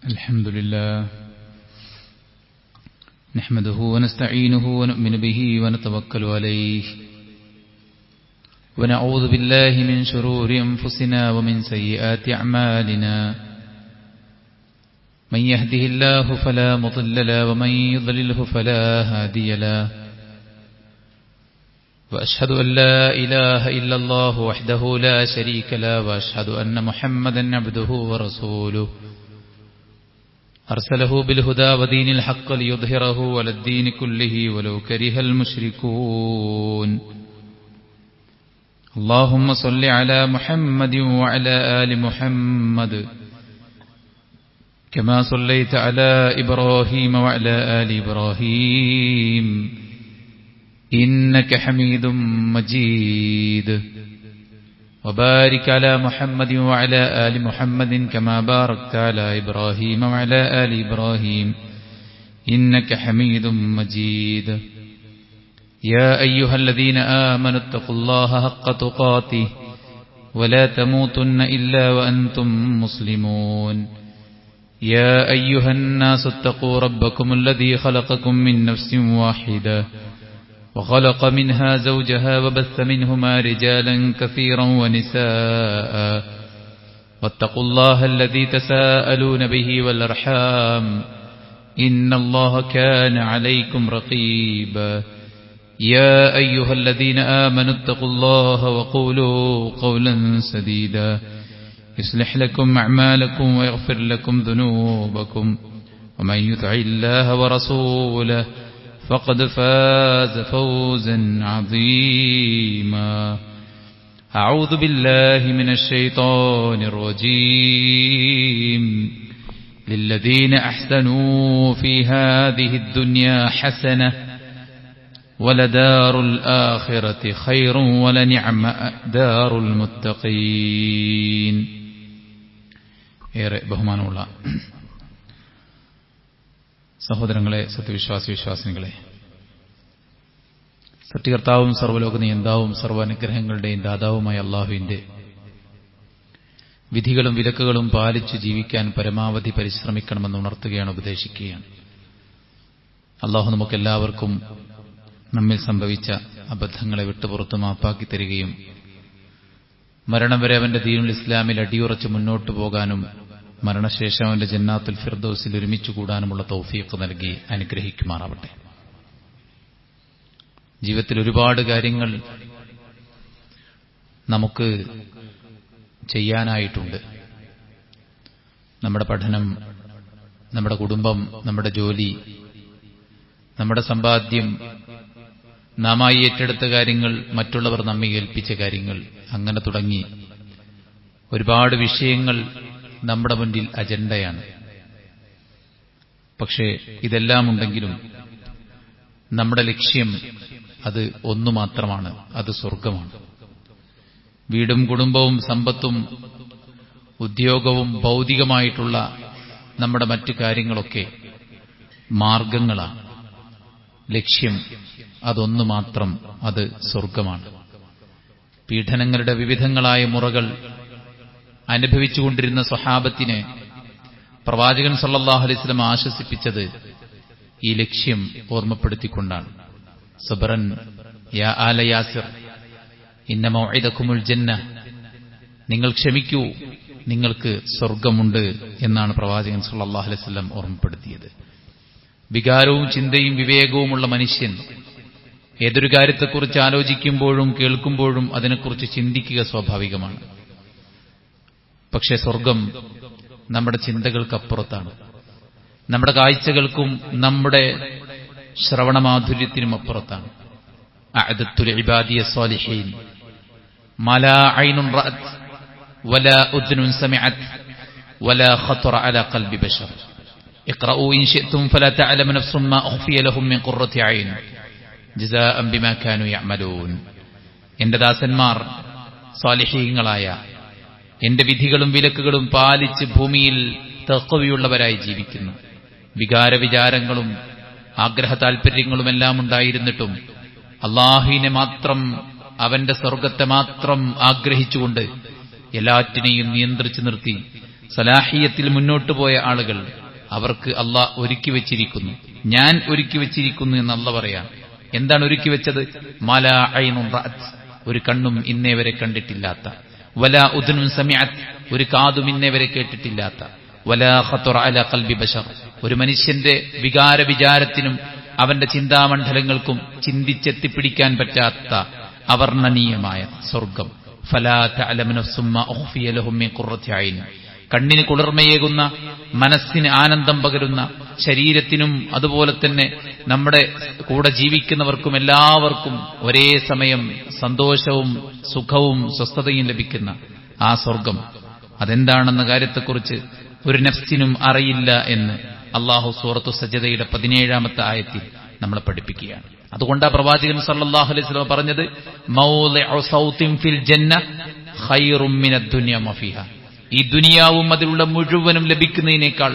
الحمد لله نحمده ونستعينه ونؤمن به ونتوكل عليه ونعوذ بالله من شرور أنفسنا ومن سيئات أعمالنا من يهده الله فلا مضل له ومن يضلله فلا هادي له وأشهد أن لا إله إلا الله وحده لا شريك له وأشهد أن محمدا عبده ورسوله أرسله بالهدى ودين الحق ليظهره على الدين كله ولو كره المشركون اللهم صل على محمد وعلى آل محمد كما صليت على إبراهيم وعلى آل إبراهيم إنك حميد مجيد وبارك على محمد وعلى آل محمد كما باركت على إبراهيم وعلى آل إبراهيم إنك حميد مجيد يا أيها الذين آمنوا اتقوا الله حق تقاته ولا تموتن إلا وأنتم مسلمون يا أيها الناس اتقوا ربكم الذي خلقكم من نفس واحدة وخلق منها زوجها وبث منهما رجالا كثيرا ونساء واتقوا الله الذي تساءلون به والأرحام إن الله كان عليكم رقيبا يا أيها الذين آمنوا اتقوا الله وقولوا قولا سديدا يصلح لكم أعمالكم ويغفر لكم ذنوبكم ومن يطع الله ورسوله فقد فاز فوزا عظيما أعوذ بالله من الشيطان الرجيم للذين أحسنوا في هذه الدنيا حسنة ولدار الآخرة خير ولنعم دار المتقين. ഏറെ ബഹുമാനമുള്ള സഹോദരങ്ങളെ, സത്യവിശ്വാസികളെ, സൃഷ്ടികർത്താവും സർവ്വലോക നിയന്താവും സർവ്വാനുഗ്രഹങ്ങളുടെയും ദാതാവുമായ അല്ലാഹുവിന്റെ വിധികളും വിലക്കുകളും പാലിച്ചു ജീവിക്കാൻ പരമാവധി പരിശ്രമിക്കണമെന്ന് ഉണർത്തുകയാണ്, ഉപദേശിക്കുകയാണ്. അല്ലാഹു നമുക്കെല്ലാവർക്കും നമ്മിൽ സംഭവിച്ച അബദ്ധങ്ങളെ വിട്ടുപുറത്ത് മാപ്പാക്കി തരികയും മരണം വരെ അവന്റെ ദീനുൽ ഇസ്ലാമിൽ അടിയുറച്ച് മുന്നോട്ടു പോകാനും മരണശേഷം അവന്റെ ജന്നാത്തുൽ ഫിർദൗസിൽ ഒരുമിച്ചു കൂടാനുമുള്ള തൗഫീഖ് നൽകി അനുഗ്രഹിക്കുമാറാവട്ടെ. ജീവിതത്തിൽ ഒരുപാട് കാര്യങ്ങൾ നമുക്ക് ചെയ്യാനായിട്ടുണ്ട്. നമ്മുടെ പഠനം, നമ്മുടെ കുടുംബം, നമ്മുടെ ജോലി, നമ്മുടെ സമ്പാദ്യം, നാമായി ഏറ്റെടുത്ത കാര്യങ്ങൾ, മറ്റുള്ളവർ നമ്മെ ഏൽപ്പിച്ച കാര്യങ്ങൾ, അങ്ങനെ തുടങ്ങി ഒരുപാട് വിഷയങ്ങൾ നമ്മുടെ മുന്നിൽ അജണ്ടയാണ്. പക്ഷേ ഇതെല്ലാം ഉണ്ടെങ്കിലും നമ്മുടെ ലക്ഷ്യം അത് ഒന്നു മാത്രമാണ്, അത് സ്വർഗമാണ്. വീടും കുടുംബവും സമ്പത്തും ഉദ്യോഗവും ഭൗതികമായിട്ടുള്ള നമ്മുടെ മറ്റു കാര്യങ്ങളൊക്കെ മാർഗങ്ങളാണ്. ലക്ഷ്യം അതൊന്നു മാത്രം, അത് സ്വർഗമാണ്. പീഡനങ്ങളുടെ വിവിധങ്ങളായ മുറകൾ അനുഭവിച്ചുകൊണ്ടിരുന്ന സ്വഹാബത്തിനെ പ്രവാചകൻ സല്ലല്ലാഹു അലൈഹി വസല്ലം ആശ്വസിപ്പിച്ചത് ഈ ലക്ഷ്യം ഓർമ്മപ്പെടുത്തിക്കൊണ്ടാണ്. സബ്റൻ യാ ആല യാസിർ ഇന്ന മൗഇദകുമുൽ ജന്ന, നിങ്ങൾ ക്ഷമിക്കൂ, നിങ്ങൾക്ക് സ്വർഗമുണ്ട് എന്നാണ് പ്രവാചകൻ സല്ലല്ലാഹു അലൈഹി വസല്ലം ഓർമ്മപ്പെടുത്തിയത്. വികാരവും ചിന്തയും വിവേകവുമുള്ള മനുഷ്യൻ ഏതൊരു കാര്യത്തെക്കുറിച്ച് ആലോചിക്കുമ്പോഴും കേൾക്കുമ്പോഴും അതിനെക്കുറിച്ച് ചിന്തിക്കുക സ്വാഭാവികമാണ്. പക്ഷേ സ്വർഗം നമ്മുടെ ചിന്തകൾക്കപ്പുറത്താണ്. നമ്മുടെ കാഴ്ചകൾക്കും നമ്മുടെ ശ്രവണമാധുര്യത്തിനും അപ്പുറത്താണ്. അഅദത്തു ലിഇബാദിയ സ്വാലിഹീൻ മാ ലാ ഐനുൻ റഅത് വലാ ഉദ്നുൻ സമിഅത് വലാ ഖതറ അലാ ഖൽബി ബശർ ഇഖ്റഊ ഇൻ ശിഅ്തും ഫലാ തഅലമു നഫ്സും മാ ഉഖ്ഫിയ ലഹും മിൻ ഖുർറത്തി ഐൻ ജസാഅൻ ബിമാ കാനൂ യഅമലൂൻ. എന്റെ ദാസന്മാർ സ്വാലിഹീങ്ങളായ എന്റെ വിധികളും വിലക്കുകളും പാലിച്ച് ഭൂമിയിൽ തഖ്വയുള്ളവരായി ജീവിക്കുന്നു. വികാരവിചാരങ്ങളും ആഗ്രഹ താൽപര്യങ്ങളുമെല്ലാം ഉണ്ടായിരുന്നിട്ടും അല്ലാഹുവിനെ മാത്രം, അവന്റെ സ്വർഗത്തെ മാത്രം ആഗ്രഹിച്ചുകൊണ്ട് എല്ലാറ്റിനെയും നിയന്ത്രിച്ചു നിർത്തി സലാഹിയത്തിൽ മുന്നോട്ടു പോയ ആളുകൾ അവർക്ക് അള്ളാഹ് ഒരുക്കി വെച്ചിരിക്കുന്നു, ഞാൻ ഒരുക്കി വെച്ചിരിക്കുന്നു എന്ന് അള്ളാഹ് പറയാം. എന്താണ് ഒരുക്കി വെച്ചത്? മാലാ ഐനുൻ റഅത്, ഒരു കണ്ണും ഇന്നേ വരെ കണ്ടിട്ടില്ലാത്ത, വലാ ഉദ്നുൻ സമിഅത്, ഒരു കാതും ഇന്നേ വരെ കേട്ടിട്ടില്ലാത്ത, വലാ ഖത്തറ അലാ ഖൽബി ബശർ, ഒരു മനുഷ്യന്റെ വിചാരത്തിനും അവന്റെ ചിന്താമണ്ഡലങ്ങൾക്കും ചിന്തിച്ചെത്തിപ്പിടിക്കാൻ പറ്റാത്ത അവർണ്ണനീയമായ സ്വർഗം. ഫലാ തഅലമു നഫ്സും മാ ഉഖ്ഫിയ ലഹും മിൻ ഖുർറത്തി ഐൻ, കണ്ണിന് കുളിർമയേകുന്ന, മനസ്സിന് ആനന്ദം പകരുന്ന, ശരീരത്തിനും അതുപോലെ തന്നെ നമ്മുടെ കൂടെ ജീവിക്കുന്നവർക്കും എല്ലാവർക്കും ഒരേ സമയം സന്തോഷവും സുഖവും സ്വസ്ഥതയും ലഭിക്കുന്ന ആ സ്വർഗം അതെന്താണെന്ന കാര്യത്തെക്കുറിച്ച് ഒരു നഫ്സിനും അറിയില്ല എന്ന് അല്ലാഹു സൂറത്തു സജ്ദയുടെ 17-ാമത്തെ ആയത്തിൽ നമ്മളെ പഠിപ്പിക്കുകയാണ്. അതുകൊണ്ടാ പ്രവാചകൻ സല്ലല്ലാഹു അലൈഹി വസല്ലം പറഞ്ഞത്, മൗളിഉ സൗത്തിൻ ഫിൽ ജന്ന ഖൈറും മിനദ് ദുനിയ വ ഫീഹാ, ഈ ദുനിയാവും അതിലുള്ള മുഴുവനും ലഭിക്കുന്നതിനേക്കാൾ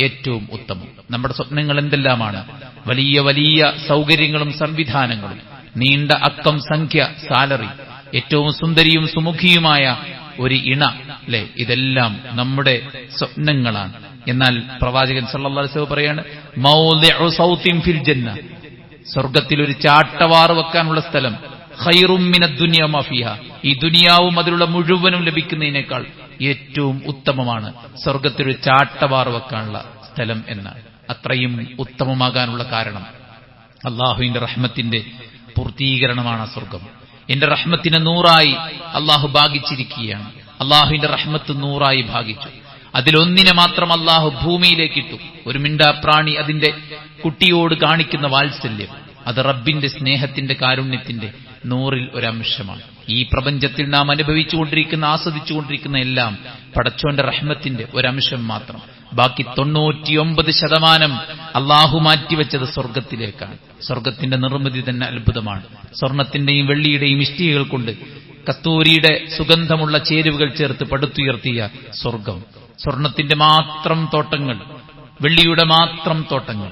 ഏറ്റവും ഉത്തമം. നമ്മുടെ സ്വപ്നങ്ങൾ എന്തെല്ലാമാണ്? വലിയ വലിയ സൗകര്യങ്ങളും സംവിധാനങ്ങളും, നീണ്ട അക്കം സംഖ്യ സാലറി, ഏറ്റവും സുന്ദരിയും സുമുഖിയുമായ ഒരു ഇണ, അല്ലെ? ഇതെല്ലാം നമ്മുടെ സ്വപ്നങ്ങളാണ്. എന്നാൽ പ്രവാചകൻ സല്ലല്ലാഹു അലൈഹി വസല്ലം പറയാണ്, മൗളിഉ സൗത്തിൻ ഫിൽ ജന്ന, സ്വർഗത്തിൽ ഒരു ചാട്ടവാറ് വെക്കാനുള്ള സ്ഥലം, ഖൈറും മിനദ് ദുനിയ വ ഫീഹാ, ഈ ദുനിയാവും അതിലുള്ള മുഴുവനും ലഭിക്കുന്നതിനേക്കാൾ ഏറ്റവും ഉത്തമമാണ് സ്വർഗത്തിൽ ഒരു ചാട്ടവാറ് വെക്കാനുള്ള സ്ഥലം എന്നാണ്. അത്രയും ഉത്തമമാകാനുള്ള കാരണം അള്ളാഹുവിന്റെ റഹ്മത്തിന്റെ പൂർത്തീകരണമാണ് സ്വർഗം. എന്റെ റഹ്മത്തിനെ 100ആയി അള്ളാഹു ഭാഗിച്ചിരിക്കുകയാണ്. അള്ളാഹുവിന്റെ റഹ്മത്ത് 100ആയി ഭാഗിച്ചു. അതിലൊന്നിനെ മാത്രം അള്ളാഹു ഭൂമിയിലേക്കിട്ടു. ഒരു മിണ്ടാപ്രാണി അതിന്റെ കുട്ടിയോട് കാണിക്കുന്ന വാത്സല്യം, അത് റബ്ബിന്റെ സ്നേഹത്തിന്റെ കാരുണ്യത്തിന്റെ 100ൽ ഒരു അംശമാണ്. ഈ പ്രപഞ്ചത്തിൽ നാം അനുഭവിച്ചുകൊണ്ടിരിക്കുന്ന, ആസ്വദിച്ചുകൊണ്ടിരിക്കുന്ന എല്ലാം പടച്ചോന്റെ റഹ്മത്തിന്റെ ഒരംശം മാത്രം. ബാക്കി 99% അള്ളാഹു മാറ്റിവെച്ചത് സ്വർഗത്തിലേക്കാണ്. സ്വർഗത്തിന്റെ നിർമ്മിതി തന്നെ അത്ഭുതമാണ്. സ്വർണത്തിന്റെയും വെള്ളിയുടെയും ഇഷ്ടികകൾ കൊണ്ട് കസ്തൂരിയുടെ സുഗന്ധമുള്ള ചേരുവകൾ ചേർത്ത് പടുത്തുയർത്തിയ സ്വർഗം, സ്വർണത്തിന്റെ മാത്രം തോട്ടങ്ങൾ, വെള്ളിയുടെ മാത്രം തോട്ടങ്ങൾ,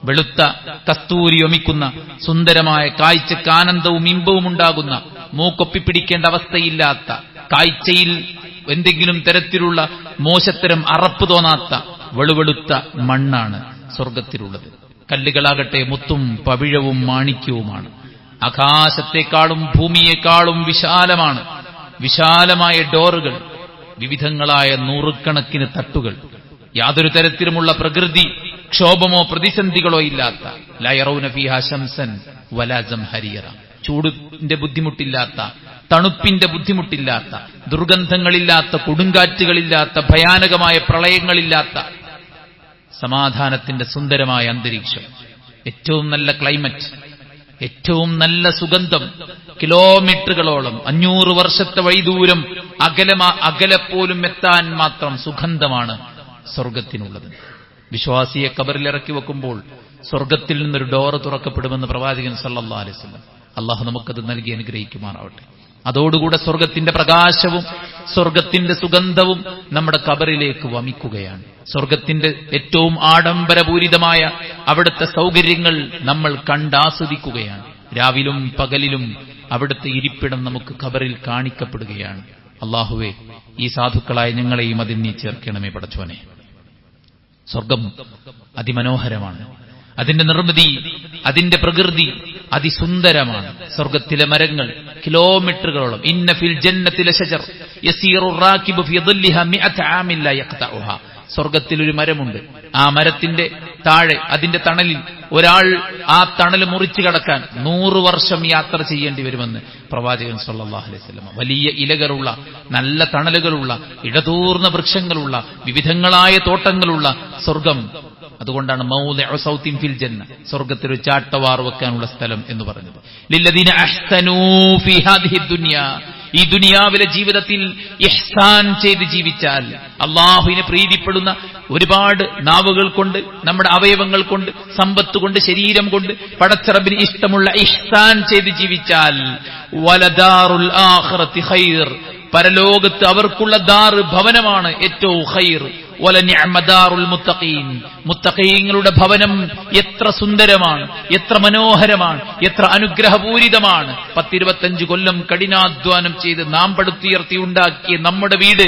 വെളുത്ത കസ്തൂരി ഒമിക്കുന്ന സുന്ദരമായ, കാഴ്ചക്ക് ആനന്ദവും ഇമ്പവും ഉണ്ടാകുന്ന, മൂക്കൊപ്പിപ്പിടിക്കേണ്ട അവസ്ഥയില്ലാത്ത, കാഴ്ചയിൽ എന്തെങ്കിലും തരത്തിലുള്ള മോശത്തരം അറപ്പ് തോന്നാത്ത വെളുവെളുത്ത മണ്ണാണ് സ്വർഗത്തിലുള്ളത്. കല്ലുകളാകട്ടെ മുത്തും പവിഴവും മാണിക്യവുമാണ്. ആകാശത്തെക്കാളും ഭൂമിയെക്കാളും വിശാലമാണ്. വിശാലമായ ഡോറുകൾ, വിവിധങ്ങളായ 100കണക്കിന് തട്ടുകൾ, യാതൊരു തരത്തിലുമുള്ള പ്രകൃതി ക്ഷോഭമോ പ്രതിസന്ധികളോ ഇല്ലാത്ത, ലാ യറൗന ഫീഹാ ശംസൻ വലാ സംഹരിയറ, ചൂടിന്റെ ബുദ്ധിമുട്ടില്ലാത്ത, തണുപ്പിന്റെ ബുദ്ധിമുട്ടില്ലാത്ത, ദുർഗന്ധങ്ങളില്ലാത്ത, കൊടുങ്കാറ്റുകളില്ലാത്ത, ഭയാനകമായ പ്രളയങ്ങളില്ലാത്ത, സമാധാനത്തിന്റെ സുന്ദരമായ അന്തരീക്ഷം, ഏറ്റവും നല്ല ക്ലൈമറ്റ്, ഏറ്റവും നല്ല സുഗന്ധം, കിലോമീറ്ററുകളോളം 500 വർഷത്തെ വഴിദൂരം അകലെപ്പോലും എത്താൻ മാത്രം സുഗന്ധമാണ് സ്വർഗത്തിനുള്ളത്. വിശ്വാസിയെ കബറിലിറക്കി വെക്കുമ്പോൾ സ്വർഗത്തിൽ നിന്നൊരു ഡോറ് തുറക്കപ്പെടുമെന്ന് പ്രവാചകൻ സല്ലല്ലാഹു അലൈഹി വസല്ലം. അള്ളാഹു നമുക്കത് നൽകി അനുഗ്രഹിക്കുമാറാവട്ടെ. അതോടുകൂടെ സ്വർഗത്തിന്റെ പ്രകാശവും സ്വർഗത്തിന്റെ സുഗന്ധവും നമ്മുടെ കബറിലേക്ക് വമിക്കുകയാണ്. സ്വർഗത്തിന്റെ ഏറ്റവും ആഡംബരപൂരിതമായ അവിടുത്തെ സൗകര്യങ്ങൾ നമ്മൾ കണ്ടാസ്വദിക്കുകയാണ്. രാവിലും പകലിലും അവിടുത്തെ ഇരിപ്പിടം നമുക്ക് ഖബറിൽ കാണിക്കപ്പെടുകയാണ്. അല്ലാഹുവേ, ഈ സാധുക്കളായ ഞങ്ങളെയും അതിൽ നീ ചേർക്കണമേ പടച്ചോനെ. സ്വർഗം അതിമനോഹരമാണ്. അതിന്റെ നിർമ്മിതി, അതിന്റെ പ്രകൃതി അതിസുന്ദരമാണ്. സ്വർഗത്തിലെ മരങ്ങൾ കിലോമീറ്ററുകളോളം. ഇന്ന ഫിൽ ജന്നത്തി ലശജർ യസീറു റാകിബു ഫി ളില്ലിഹാ 100 ആമിൻ ലാ യഖ്തഉഹാ. സ്വർഗത്തിലൊരു മരമുണ്ട്. ആ മരത്തിന്റെ താഴെ, അതിന്റെ തണലിൽ ഒരാൾ ആ തണൽ മുറിച്ചു കടക്കാൻ 100 വർഷം യാത്ര ചെയ്യേണ്ടി വരുമെന്ന് പ്രവാചകൻ സല്ലല്ലാഹു അലൈഹി വസല്ലം. വലിയ ഇലകളുള്ള, നല്ല തണലുകളുള്ള, ഇടതൂർന്ന വൃക്ഷങ്ങളുള്ള, വിവിധങ്ങളായ തോട്ടങ്ങളുള്ള സ്വർഗം. അതുകൊണ്ടാണ് മൗളിഉ സൗത്തിൻ ഫിൽ ജന്ന, സ്വർഗത്തിൽ ഒരു ചാട്ടവാർ വെക്കാനുള്ള സ്ഥലം എന്ന് പറഞ്ഞത്. ലില്ലദീന അഹ്സനൂ ഫീ ഹാദിഹി ദുനിയ, ഈ ദുനിയാവിലെ ജീവിതത്തിൽ ഇഹ്സാൻ ചെയ്ത് ജീവിച്ചാൽ, അള്ളാഹുവിനെ പ്രീതിപ്പെടുന്ന ഒരുപാട് നാവുകൾ കൊണ്ട്, നമ്മുടെ അവയവങ്ങൾ കൊണ്ട്, സമ്പത്ത് കൊണ്ട്, ശരീരം കൊണ്ട് പടച്ചറബിന് ഇഷ്ടമുള്ള ഇഹ്സാൻ ചെയ്ത് ജീവിച്ചാൽ, വലദാറുൽ ആഖിറതി ഖൈർ, പരലോകത്ത് അവർക്കുള്ള ദാറ്, ഭവനമാണ് ഏറ്റവും ഖൈർ. വലനിഅമദാറുൽ മുത്തഖീൻ, മുത്തഖീങ്ങളുടെ ഭവനം എത്ര സുന്ദരമാണ്, എത്ര മനോഹരമാണ്, എത്ര അനുഗ്രഹപൂരിതമാണ്. 10-25 കൊല്ലം കഠിനാധ്വാനം ചെയ്ത് നാം പടുത്തുയർത്തി ഉണ്ടാക്കിയ നമ്മുടെ വീട്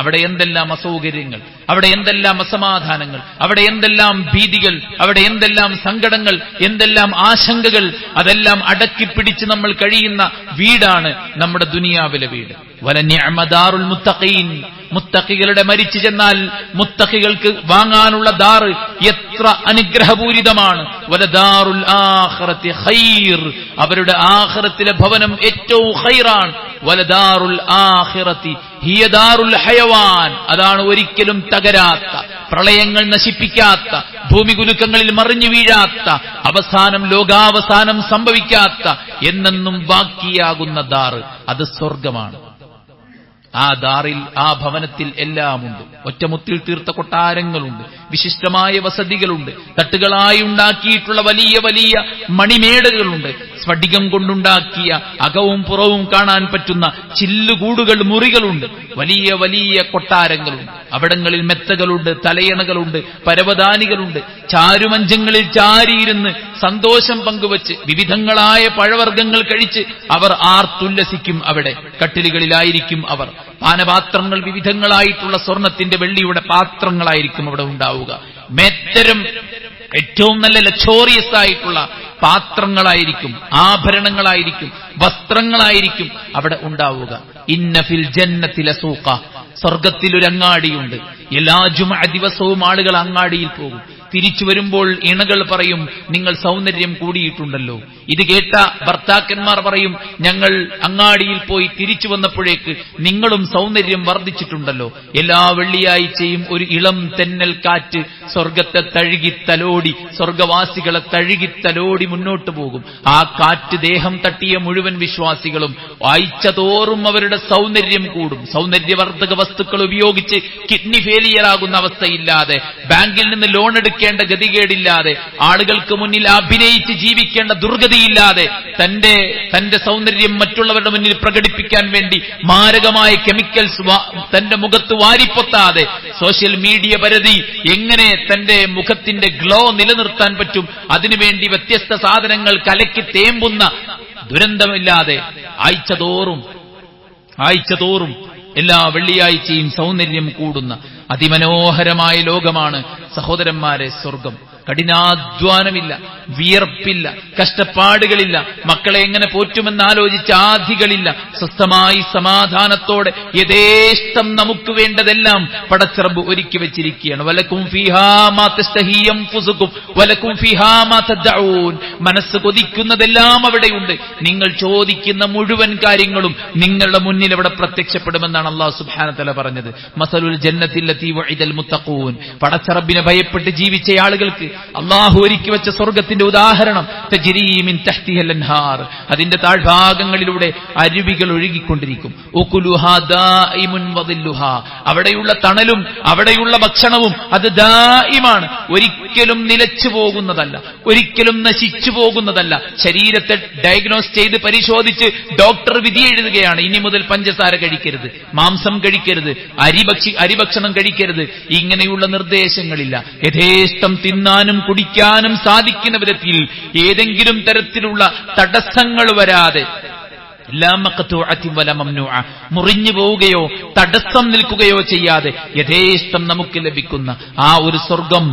അവിടെ എന്തെല്ലാം അസൗകര്യങ്ങൾ, അവിടെ എന്തെല്ലാം അസമാധാനങ്ങൾ, അവിടെ എന്തെല്ലാം ഭീതികൾ, അവിടെ എന്തെല്ലാം സങ്കടങ്ങൾ, എന്തെല്ലാം ആശങ്കകൾ, അതെല്ലാം അടക്കിപ്പിടിച്ച് നമ്മൾ കഴിയുന്ന വീടാണ് നമ്മുടെ ദുനിയാവിലെ വീട്. വലനിഅമദാറുൽ മുത്തഖീൻ, മുത്തഖികളുടെ മരിച്ചു ചെന്നാൽ മുത്തഖികൾക്ക് വാങ്ങാനുള്ള ദാറ് എത്ര അനുഗ്രഹപൂരിതമാണ്. വലദാറുൽ ആഖിറതി ഖൈർ, അവരുടെ ആഖിറത്തിലെ ഭവനം ഏറ്റവും ഖൈറാണ്. വലദാറുൽ ആഖിറതി ഹിയ ദാറുൽ ഹയവാൻ, അതാണ് ഒരിക്കലും തകരാത്ത, പ്രളയങ്ങൾ നശിപ്പിക്കാത്ത, ഭൂമികുലുക്കങ്ങളിൽ മറിഞ്ഞു വീഴാത്ത, അവസാനം ലോകാവസാനം സംഭവിക്കാത്ത, എന്നെന്നും ബാക്കിയാകുന്ന ദാറ്, അത് സ്വർഗമാണ്. ആ ദാറിൽ, ആ ഭവനത്തിൽ എല്ലാമുണ്ട്. ഒറ്റമുത്തിൽ തീർത്ത കൊട്ടാരങ്ങളുണ്ട്, വിശിഷ്ടമായ വസതികളുണ്ട്, തട്ടുകളായി ഉണ്ടാക്കിയിട്ടുള്ള വലിയ വലിയ മണിമേടകളുണ്ട്, സ്ഫടികം കൊണ്ടുണ്ടാക്കിയ അകവും പുറവും കാണാൻ പറ്റുന്ന ചില്ലുകൂടുകൾ, മുറികളുണ്ട്, വലിയ വലിയ കൊട്ടാരങ്ങളുണ്ട്. അവിടങ്ങളിൽ മെത്തകളുണ്ട്, തലയണകളുണ്ട്, പരവതാനികളുണ്ട്. ചാരുമഞ്ചങ്ങളിൽ ചാരിയിരുന്ന് സന്തോഷം പങ്കുവച്ച് വിവിധങ്ങളായ പഴവർഗ്ഗങ്ങൾ കഴിച്ച് അവർ ആർത്തുല്ലസിക്കും. അവിടെ കട്ടിലുകളിലായിരിക്കും അവർ. പാനപാത്രങ്ങൾ വിവിധങ്ങളായിട്ടുള്ള സ്വർണത്തിന്റെ വെള്ളിയുടെ പാത്രങ്ങളായിരിക്കും അവിടെ ഉണ്ടാവുക. മേത്തരം ഏറ്റവും നല്ല ലക്ഷോറിയസ് ആയിട്ടുള്ള പാത്രങ്ങളായിരിക്കും, ആഭരണങ്ങളായിരിക്കും, വസ്ത്രങ്ങളായിരിക്കും അവിടെ ഉണ്ടാവുക. ഇന്ന ഫിൽ ജന്നതി ലസൂഖ, സ്വർഗത്തിലൊരു അങ്ങാടിയുണ്ട്. എല്ലാ ജുമഅ ദിവസവും ആളുകൾ അങ്ങാടിയിൽ പോകും. തിരിച്ചു വരുമ്പോൾ ഇണകൾ പറയും, നിങ്ങൾ സൗന്ദര്യം കൂടിയിട്ടുണ്ടല്ലോ. ഇത് കേട്ട ഭർത്താക്കന്മാർ പറയും, ഞങ്ങൾ അങ്ങാടിയിൽ പോയി തിരിച്ചു വന്നപ്പോഴേക്ക് നിങ്ങളും സൗന്ദര്യം വർദ്ധിച്ചിട്ടുണ്ടല്ലോ. എല്ലാ വെള്ളിയാഴ്ചയും ഒരു ഇളം തെന്നൽ കാറ്റ് സ്വർഗത്തെ തഴുകിത്തലോടി, സ്വർഗവാസികളെ തഴുകിത്തലോടി മുന്നോട്ട് പോകും. ആ കാറ്റ് ദേഹം തട്ടിയ മുഴുവൻ വിശ്വാസികളും ആഴ്ച തോറും അവരുടെ സൗന്ദര്യം കൂടും. സൗന്ദര്യവർദ്ധക വസ്തുക്കൾ ഉപയോഗിച്ച് കിഡ്നി ഫെയിലിയർ ആകുന്ന അവസ്ഥയില്ലാതെ, ബാങ്കിൽ നിന്ന് ലോൺ എടുക്കേണ്ട ഗതികേടില്ലാതെ, ആളുകൾക്ക് മുന്നിൽ അഭിനയിച്ച് ജീവിക്കേണ്ട ദുർഗതിയില്ലാതെ, തന്റെ സൗന്ദര്യം മറ്റുള്ളവരുടെ മുന്നിൽ പ്രകടിപ്പിക്കാൻ വേണ്ടി മാരകമായ കെമിക്കൽസ് തന്റെ മുഖത്ത് വാരിപ്പൊത്താതെ, സോഷ്യൽ മീഡിയ പരതി എങ്ങനെ തന്റെ മുഖത്തിന്റെ ഗ്ലോ നിലനിർത്താൻ പറ്റും, അതിനുവേണ്ടി വ്യത്യസ്ത സാധനങ്ങൾ കലക്കി തേമ്പുന്ന ദുരന്തമില്ലാതെ ആഴ്ചതോറും എല്ലാ വെള്ളിയാഴ്ചയും സൗന്ദര്യം കൂടുന്ന അതിമനോഹരമായ ലോകമാണ് സഹോദരന്മാരെ സ്വർഗം. കഠിനാധ്വാനമില്ല, വിയർപ്പില്ല, കഷ്ടപ്പാടുകളില്ല, മക്കളെ എങ്ങനെ പോറ്റുമെന്നാലോചിച്ച് ആധികളില്ല. സ്വസ്ഥമായി സമാധാനത്തോടെ യഥേഷ്ടം നമുക്ക് വേണ്ടതെല്ലാം പടച്ചറബ് ഒരുക്കി വെച്ചിരിക്കുകയാണ്. വലക്കും ഫീഹാ മാ തസ്തഹീ അൻഫുസുകും വലക്കും ഫീഹാ മാ തദ്ഊൻ, മനസ്സ് കൊതിക്കുന്നതെല്ലാം അവിടെയുണ്ട്. നിങ്ങൾ ചോദിക്കുന്ന മുഴുവൻ കാര്യങ്ങളും നിങ്ങളുടെ മുന്നിൽ അവിടെ പ്രത്യക്ഷപ്പെടുമെന്നാണ് അല്ലാഹു സുബ്ഹാനഹു വ തആല പറഞ്ഞത്. മസലുൽ ജന്നത്തില്ലതി വഇദൽ മുത്തഖൂൻ, പടച്ചറബിനെ ഭയപ്പെട്ട് ജീവിച്ച ആളുകൾക്ക് അല്ലാഹു ഒരുക്കി വെച്ച സ്വർഗത്തിന്റെ ഉദാഹരണം തജ്രീ മിൻ തഹ്തിഹൽ അൻഹാർ, അതിന്റെ താഴ്ഭാഗങ്ങളിലൂടെ അരുവികൾ ഒഴുകിക്കൊണ്ടിരിക്കും. ഉകുലുഹാ ദായിമുൻ വദില്ലുഹാ, അവിടെയുള്ള തണലും അവിടെയുള്ള ഭക്ഷണവും അത് ദായിമാണ്, ഒരിക്കലും നിലച്ചു പോകുന്നതല്ല, ഒരിക്കലും നശിച്ചു പോകുന്നതല്ല. ശരീരത്തെ ഡയഗ്നോസ് ചെയ്ത് പരിശോധിച്ച് ഡോക്ടർ വിധി എഴുതുകയാണ്, ഇനി മുതൽ പഞ്ചസാര കഴിക്കരുത്, മാംസം കഴിക്കരുത്, അരിഭക്ഷണം കഴിക്കരുത്, ഇങ്ങനെയുള്ള നിർദ്ദേശങ്ങളില്ല. യഥേഷ്ടം തിന്നാനും കുടിക്കാനും സാധിക്കുന്ന വിധത്തിൽ ഏതെങ്കിലും തരത്തിലുള്ള തടസ്സങ്ങൾ വരാതെ, മുറിഞ്ഞു പോവുകയോ തടസ്സം നിൽക്കുകയോ ചെയ്യാതെ യഥേഷ്ടം നമുക്ക് ലഭിക്കുന്ന ആ ഒരു സ്വർഗം,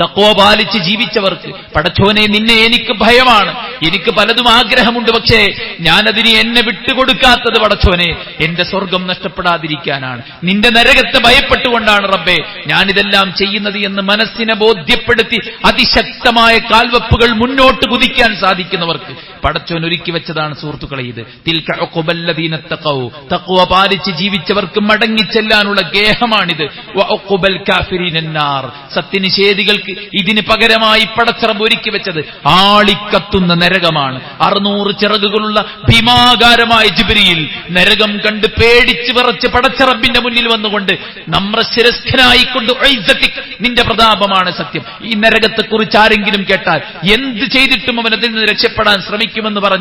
തഖ്വ പാലിച്ച് ജീവിച്ചവർക്ക്. പടച്ചോനെ, നിന്നെ എനിക്ക് ഭയമാണ്, എനിക്ക് പലതും ആഗ്രഹമുണ്ട്, പക്ഷേ ഞാനതിന് എന്നെ വിട്ടുകൊടുക്കാത്തത് പടച്ചോനെ എന്റെ സ്വർഗം നഷ്ടപ്പെടാതിരിക്കാനാണ്, നിന്റെ നരകത്തെ ഭയപ്പെട്ടുകൊണ്ടാണ് റബ്ബേ ഞാനിതെല്ലാം ചെയ്യുന്നത് എന്ന് മനസ്സിനെ ബോധ്യപ്പെടുത്തി അതിശക്തമായ കാൽവെപ്പുകൾ മുന്നോട്ട് കുതിക്കാൻ സാധിക്കുന്നവർക്ക് പടച്ചോൻ ഒരുക്കി വെച്ചതാണ് സുഹൃത്തുക്കളെ ഇത്. തിൽക ഉഖുബല്ലദീന തഖൗ, തഖ്വ പാലിച്ച് ജീവിച്ചവർക്ക് മടങ്ങിച്ചെല്ലാനുള്ള ഗേഹമാണിത്. വഉഖുബൽ കാഫിരീനന്നാർ, സത്യനിഷേധികൾക്ക് ഇതിന് പകരമായി പടച്ചറബ് ഒരുക്കി വെച്ചത് ആളിക്കത്തുന്ന നരകമാണ്. 600 ചിറകുകളുള്ള ഭീമാകാരമായ ജിബ്രീൽ നരകം കണ്ട് പേടിച്ച് വിറച്ച് പടച്ചറബിന്റെ മുന്നിൽ വന്നുകൊണ്ട് നമ്രശിരസ്കനായിക്കൊണ്ട് നിന്റെ പ്രതാപമാണ് സത്യം, ഈ നരകത്തെക്കുറിച്ച് ആരെങ്കിലും കേട്ടാൽ എന്ത് ചെയ്തിട്ടും അവൻ അതിൽ നിന്ന് രക്ഷപ്പെടാൻ ശ്രമിക്കുമെന്ന് പറഞ്ഞ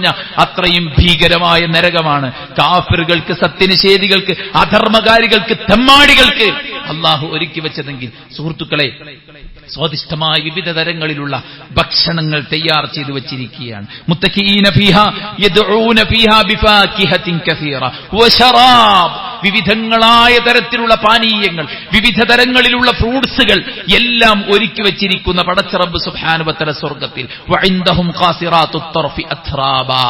അത്രയും ഭീകരമായ നരകമാണ് കാഫിറുകൾക്ക്, സത്യനിഷേധികൾക്ക്, അധർമ്മകാരികൾക്ക്, തെമ്മാടികൾക്ക് അല്ലാഹു ഒരുക്കി വെച്ചതെങ്കിൽ സുഹൃത്തുക്കളെ, സ്വാദിഷ്ടമായ വിവിധ തരങ്ങളിലുള്ള ഭക്ഷണങ്ങൾ തയ്യാർ ചെയ്തു വെച്ചിരിക്കുകയാണ്. മുത്തഖീന ഫീഹാ യദ്ഊന ഫീഹാ ബിഫാകിഹത്തിൻ കസീറ വശറാബ്, വിവിധങ്ങളായ തരത്തിലുള്ള പാനീയങ്ങൾ, വിവിധ തരങ്ങളിലുള്ള ഫ്രൂട്ട്സുകൾ എല്ലാം ഒരുക്കി വെച്ചിരിക്കുന്ന പടച്ച റബ്ബ് സുബ്ഹാനഹു വ തആല സ്വർഗ്ഗത്തിൽ. വഇൻദഹും ഖാസിറാത്തുത് തർഫി അത്റാബാ,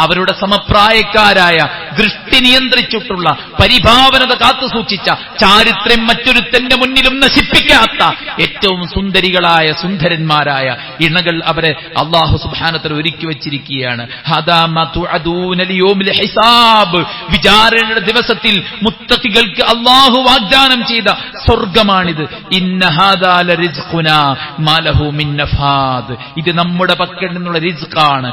അവരുടെ സമപ്രായക്കാരായ ദൃഷ്ടി നിയന്ത്രിച്ചിട്ടുള്ള പരിഭാവനത കാത്തുസൂക്ഷിച്ച ചാരിത്രം മറ്റൊരുത്തന്റെ മുന്നിലും നശിപ്പിക്കാത്ത ഏറ്റവും സുന്ദരികളായ സുന്ദരന്മാരായ ഇണകൾ അവരെ അല്ലാഹു സുബ്ഹാനഹു വ തആല ഒരുക്കി വെച്ചിരിക്കുകയാണ്. ഹദാ മാ തുഅദൂന ലിയൗമിൽ ഹിസാബ്, വിചാരണയുടെ ദിവസത്തിൽ മുത്തഖികൾക്ക് അല്ലാഹു വാഗ്ദാനം ചെയ്ത സ്വർഗ്ഗമാണിത്. ഇന്ന ഹാദാ ലറിസ്ഖുനാ മാ ലഹു മിൻ നഫാദ്, ഇത് നമ്മുടെ പക്കൽ നിന്നുള്ള റിസ്ഖാണ്.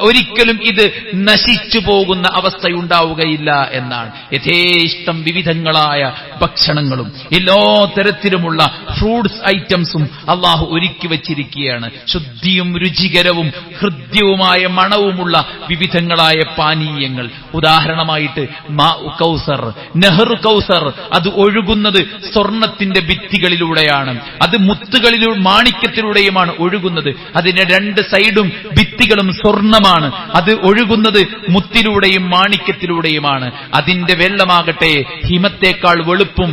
ഒരിക്കലും ഇത് നശിച്ചു പോകുന്ന അവസ്ഥയുണ്ടാവുകയില്ല എന്നാണ്. യഥേഷ്ടം വിവിധങ്ങളായ ഭക്ഷണങ്ങളും എല്ലാ തരത്തിലുമുള്ള ഫ്രൂട്ട്സ് ഐറ്റംസും അള്ളാഹു ഒരുക്കി വെച്ചിരിക്കുകയാണ്. ശുദ്ധിയും രുചികരവും ഹൃദ്യവുമായ മണവുമുള്ള വിവിധങ്ങളായ പാനീയങ്ങൾ. ഉദാഹരണമായിട്ട് മാ കൗസർ, നെഹ്റു കൗസർ, അത് ഒഴുകുന്നത് സ്വർണത്തിന്റെ ഭിത്തികളിലൂടെയാണ്. അത് മുത്തുകളിലൂടെ മാണിക്യത്തിലൂടെയുമാണ് ഒഴുകുന്നത്. അതിന്റെ രണ്ട് സൈഡും ഭിത്തികളും സ്വർണമാണ്. അത് ഒഴുകുന്നത് മുത്തിലൂടെയും മാണിക്യത്തിലൂടെയുമാണ്. അതിന്റെ വെള്ളമാകട്ടെ ഹിമത്തേക്കാൾ വെളുപ്പും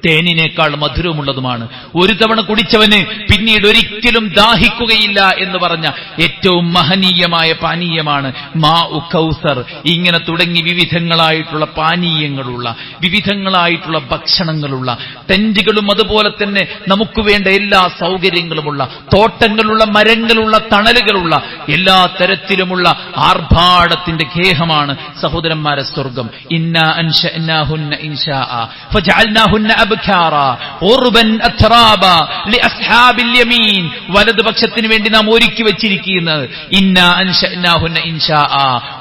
തേനിനേക്കാൾ മധുരമുള്ളതുമാണ്. ഒരു തവണ കുടിച്ചവന് പിന്നീട് ഒരിക്കലും ദാഹിക്കുകയില്ല എന്ന് പറഞ്ഞ ഏറ്റവും മഹനീയമായ പാനീയമാണ് മാ കൗസർ. ഇങ്ങനെ തുടങ്ങി വിവിധങ്ങളായിട്ടുള്ള പാനീയങ്ങളുള്ള, വിവിധങ്ങളായിട്ടുള്ള ഭക്ഷണങ്ങളുള്ള, ടെന്റുകളും അതുപോലെ തന്നെ നമുക്ക് വേണ്ട എല്ലാ സൗകര്യങ്ങളുമുള്ള, തോട്ടങ്ങളുള്ള, മരങ്ങളുള്ള, തണലുകളുള്ള, എല്ലാ തരത്തിലുമുള്ള ആർഭാടത്തിന്റെ ഗേഹമാണ് സഹോദരന്മാരെ സ്വർഗം. ഇന്നാ അൻശഅനാഹുന്ന ഇൻശാഅ ഫജഅൽനാഹുന്ന വലതുപക്ഷത്തിന് വേണ്ടി നാം ഒരുക്കി വെച്ചിരിക്കുന്നത്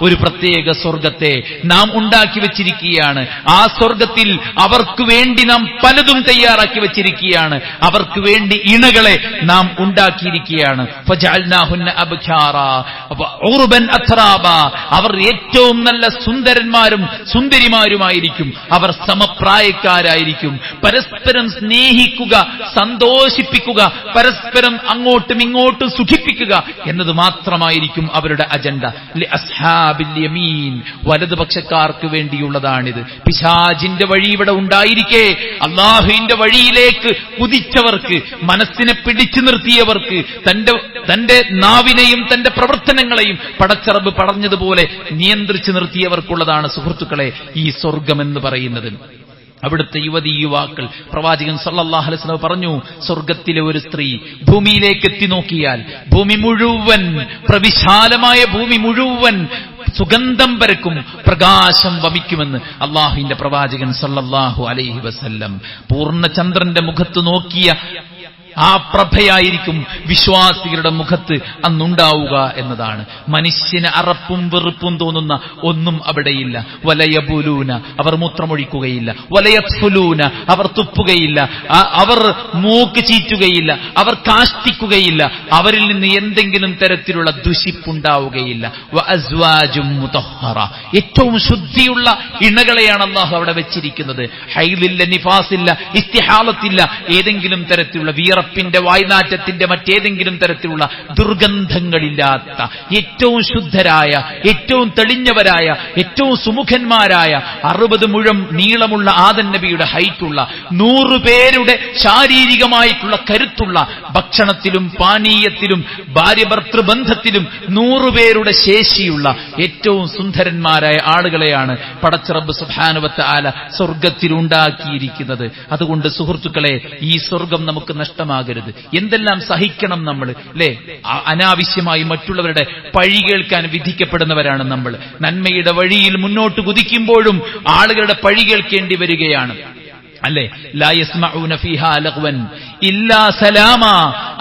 ഒരു പ്രത്യേക സ്വർഗത്തെ നാം ഉണ്ടാക്കി വെച്ചിരിക്കുകയാണ്. ആ സ്വർഗത്തിൽ അവർക്ക് വേണ്ടി നാം പലതും തയ്യാറാക്കി വെച്ചിരിക്കുകയാണ്. അവർക്ക് വേണ്ടി ഇണകളെ നാം ഉണ്ടാക്കിയിരിക്കുകയാണ്. അവർ ഏറ്റവും നല്ല സുന്ദരന്മാരും സുന്ദരിമാരുമായിരിക്കും. അവർ സമപ്രായക്കാരായിരിക്കും. പരസ്പരം സ്നേഹിക്കുക, സന്തോഷിപ്പിക്കുക, പരസ്പരം അങ്ങോട്ടും ഇങ്ങോട്ടും സുഖിപ്പിക്കുക എന്നത് മാത്രമായിരിക്കും അവരുടെ അജണ്ട. അസ്ഹാബിൽ യമീൻ, വലതുപക്ഷക്കാർക്ക് വേണ്ടിയുള്ളതാണിത്. പിശാചിന്റെ വഴി ഇവിടെ ഉണ്ടായിരിക്കെ അല്ലാഹുവിന്റെ വഴിയിലേക്ക് കുതിച്ചവർക്ക്, മനസ്സിനെ പിടിച്ചു നിർത്തിയവർക്ക്, തന്റെ നാവിനെയും തന്റെ പ്രവർത്തനങ്ങളെയും പടച്ച റബ്ബ് പറഞ്ഞതുപോലെ നിയന്ത്രിച്ചു നിർത്തിയവർക്കുള്ളതാണ് സുഹൃത്തുക്കളെ ഈ സ്വർഗമെന്ന് പറയുന്നത്. അവിടുത്തെ യുവാക്കൾ പ്രവാചകൻ സല്ലല്ലാഹു അലൈഹി വസല്ലം പറഞ്ഞു, സ്വർഗത്തിലെ ഒരു സ്ത്രീ ഭൂമിയിലേക്ക് എത്തി നോക്കിയാൽ ഭൂമി മുഴുവൻ, പ്രവിശാലമായ ഭൂമി മുഴുവൻ സുഗന്ധം പരക്കും, പ്രകാശം വമിക്കുമെന്ന് അള്ളാഹുവിന്റെ പ്രവാചകൻ സല്ലല്ലാഹു അലൈഹി വസല്ലം. പൂർണ്ണചന്ദ്രന്റെ മുഖത്ത് നോക്കിയ ആ പ്രഭയായിരിക്കും വിശ്വാസികളുടെ മുഖത്ത് അന്നുണ്ടാവുക എന്നതാണ്. മനുഷ്യന് അറപ്പും വെറുപ്പും തോന്നുന്ന ഒന്നും അവിടെയില്ല. വലയബുലൂന, അവർ മൂത്രമൊഴിക്കുകയില്ല. വലയത്ഫുലൂന, അവർ തുപ്പുകയില്ല. അവർ മൂക്ക് ചീറ്റുകയില്ല. അവർ കാഷ്ടിക്കുകയില്ല. അവരിൽ നിന്ന് എന്തെങ്കിലും തരത്തിലുള്ള ദുഷിപ്പുണ്ടാവുകയില്ല. വഅസ്വാജും മുതഹ്ഹറ, ഏറ്റവും ശുദ്ധിയുള്ള ഇണകളെയാണ് അല്ലാഹു അവിടെ വെച്ചിരിക്കുന്നത്. ഹൈലില്ല, നിഫാസില്ല, ഇസ്തിഹാലത്തില്ല, ഏതെങ്കിലും തരത്തിലുള്ള പ്പിന്റെ വായ്നാറ്റത്തിന്റെ മറ്റേതെങ്കിലും തരത്തിലുള്ള ദുർഗന്ധങ്ങളില്ലാത്ത ഏറ്റവും ശുദ്ധരായ, ഏറ്റവും തെളിഞ്ഞവരായ, ഏറ്റവും സുമുഖന്മാരായ 60 മുഴം നീളമുള്ള ആദം നബിയുടെ ഹൈറ്റുള്ള 100 പേരുടെ ശാരീരികമായിട്ടുള്ള കരുത്തുള്ള, ഭക്ഷണത്തിലും പാനീയത്തിലും ഭാര്യഭർത്തൃബന്ധത്തിലും 100 പേരുടെ ശേഷിയുള്ള ഏറ്റവും സുന്ദരന്മാരായ ആളുകളെയാണ് പടച്ച റബ്ബ് സുബ്ഹാനഹു വ തആല സ്വർഗത്തിലുണ്ടാക്കിയിരിക്കുന്നത്. അതുകൊണ്ട് സുഹൃത്തുക്കളെ, ഈ സ്വർഗം നമുക്ക് നഷ്ടമാകരുത്. എന്തെല്ലാം സഹിക്കണം നമ്മൾ, അല്ലേ? അനാവശ്യമായി മറ്റുള്ളവരുടെ പഴി കേൾക്കാൻ വിധിക്കപ്പെടുന്നവരാണ് നമ്മൾ. നന്മയുടെ വഴിയിൽ മുന്നോട്ട് കുതിക്കുമ്പോഴും ആളുകളുടെ പഴി കേൾക്കേണ്ടി വരികയാണ്, അല്ലേ? ലാ യസ്മഊന ഫീഹാ ലഗ്വൻ ഇല്ലാ സലാമാ,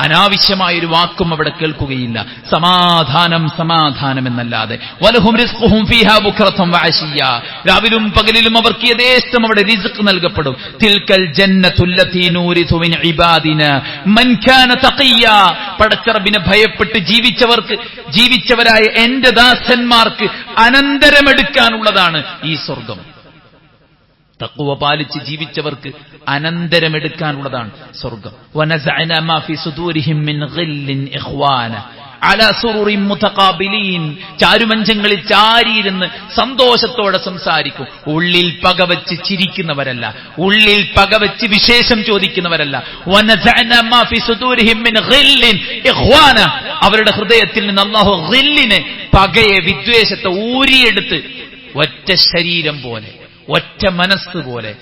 അനാവശ്യമായൊരു വാക്കും അവിടെ കേൾക്കുകയില്ല. സമാധാനം, സമാധാനം എന്നല്ലാതെ. വലഹും റിസ്ഖുഹും ഫീഹാ ബുക്റതൻ വഅശിയ്യ, രാവിലും പകലിലും അവർക്ക് യഥേഷ്ടം അവിടെ റിസ്ഖ് നൽകപ്പെടും. തിൽക്കൽ ജന്നത്തുൽ ലതീ നൂരിഥു മിൻ ഇബാദിനാ മൻ കാന തഖിയ്യ, പടച്ച റബ്ബിനെ ഭയപ്പെട്ട് ജീവിച്ചവരായ എന്റെ ദാസന്മാർക്ക് അനന്തരമെടുക്കാനുള്ളതാണ് ഈ സ്വർഗം. തഖ്വ പാലിച്ച് ജീവിച്ചവർക്ക് അനന്തരമെടുക്കാനുള്ളതാണ് സ്വർഗം. വനസഅനാ മാ ഫീ സുദൂരിഹിം മിൻ ഗില്ലിൻ ഇഖ്വാന, അലാ സുറുറിൻ മുതഖാബിലീൻ, ചാരുമഞ്ചങ്ങളിൽ ചാരിയിരുന്ന് സന്തോഷത്തോടെ സംസാരിക്കും. ഉള്ളിൽ പകവച്ച് ചിരിക്കുന്നവരല്ല, ഉള്ളിൽ പകവച്ച് വിശേഷം ചോദിക്കുന്നവരല്ല. വനസഅനാ മാ ഫി സുദൂരിഹിം മിൻ ഗില്ലിൻ ഇഖ്വാന, അവരുടെ ഹൃദയത്തിൽ നിന്ന് അല്ലാഹു ഗില്ലിനെ, പകയെ, വിദ്വേഷത്തെ ഊരിയെടുത്ത് ഒറ്റ ശരീരം പോലെ, ഒറ്റ മനസ്സ് പോലെ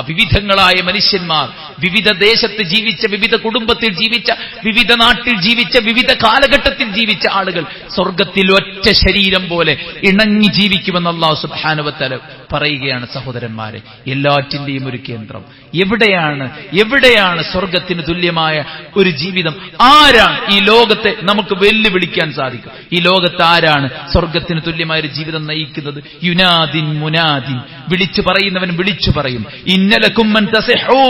വിവിധങ്ങളായ മനുഷ്യന്മാർ, വിവിധ ദേശത്ത് ജീവിച്ച, വിവിധ കുടുംബത്തിൽ ജീവിച്ച, വിവിധ നാട്ടിൽ ജീവിച്ച, വിവിധ കാലഘട്ടത്തിൽ ജീവിച്ച ആളുകൾ സ്വർഗത്തിൽ ഒറ്റ ശരീരം പോലെ ഇണങ്ങി ജീവിക്കുമെന്ന് അല്ലാഹു സുബ്ഹാനഹു വ തആല പറയുകയാണ്. സഹോദരന്മാരെ, എല്ലാറ്റിന്റെയും ഒരു കേന്ദ്രം എവിടെയാണ് സ്വർഗത്തിന് തുല്യമായ ഒരു ജീവിതം? ആരാണ് ഈ ലോകത്തെ നമുക്ക് വെല്ലുവിളിക്കാൻ സാധിക്കും? ഈ ലോകത്ത് ആരാണ് സ്വർഗത്തിന് തുല്യമായ ഒരു ജീവിതം നയിക്കുന്നത്? യുനാദിൻ മുനാദിൻ, വിളിച്ചു പറയുന്നവൻ വിളിച്ചു പറയും, ഇന്നലകും മൻ തസിഹു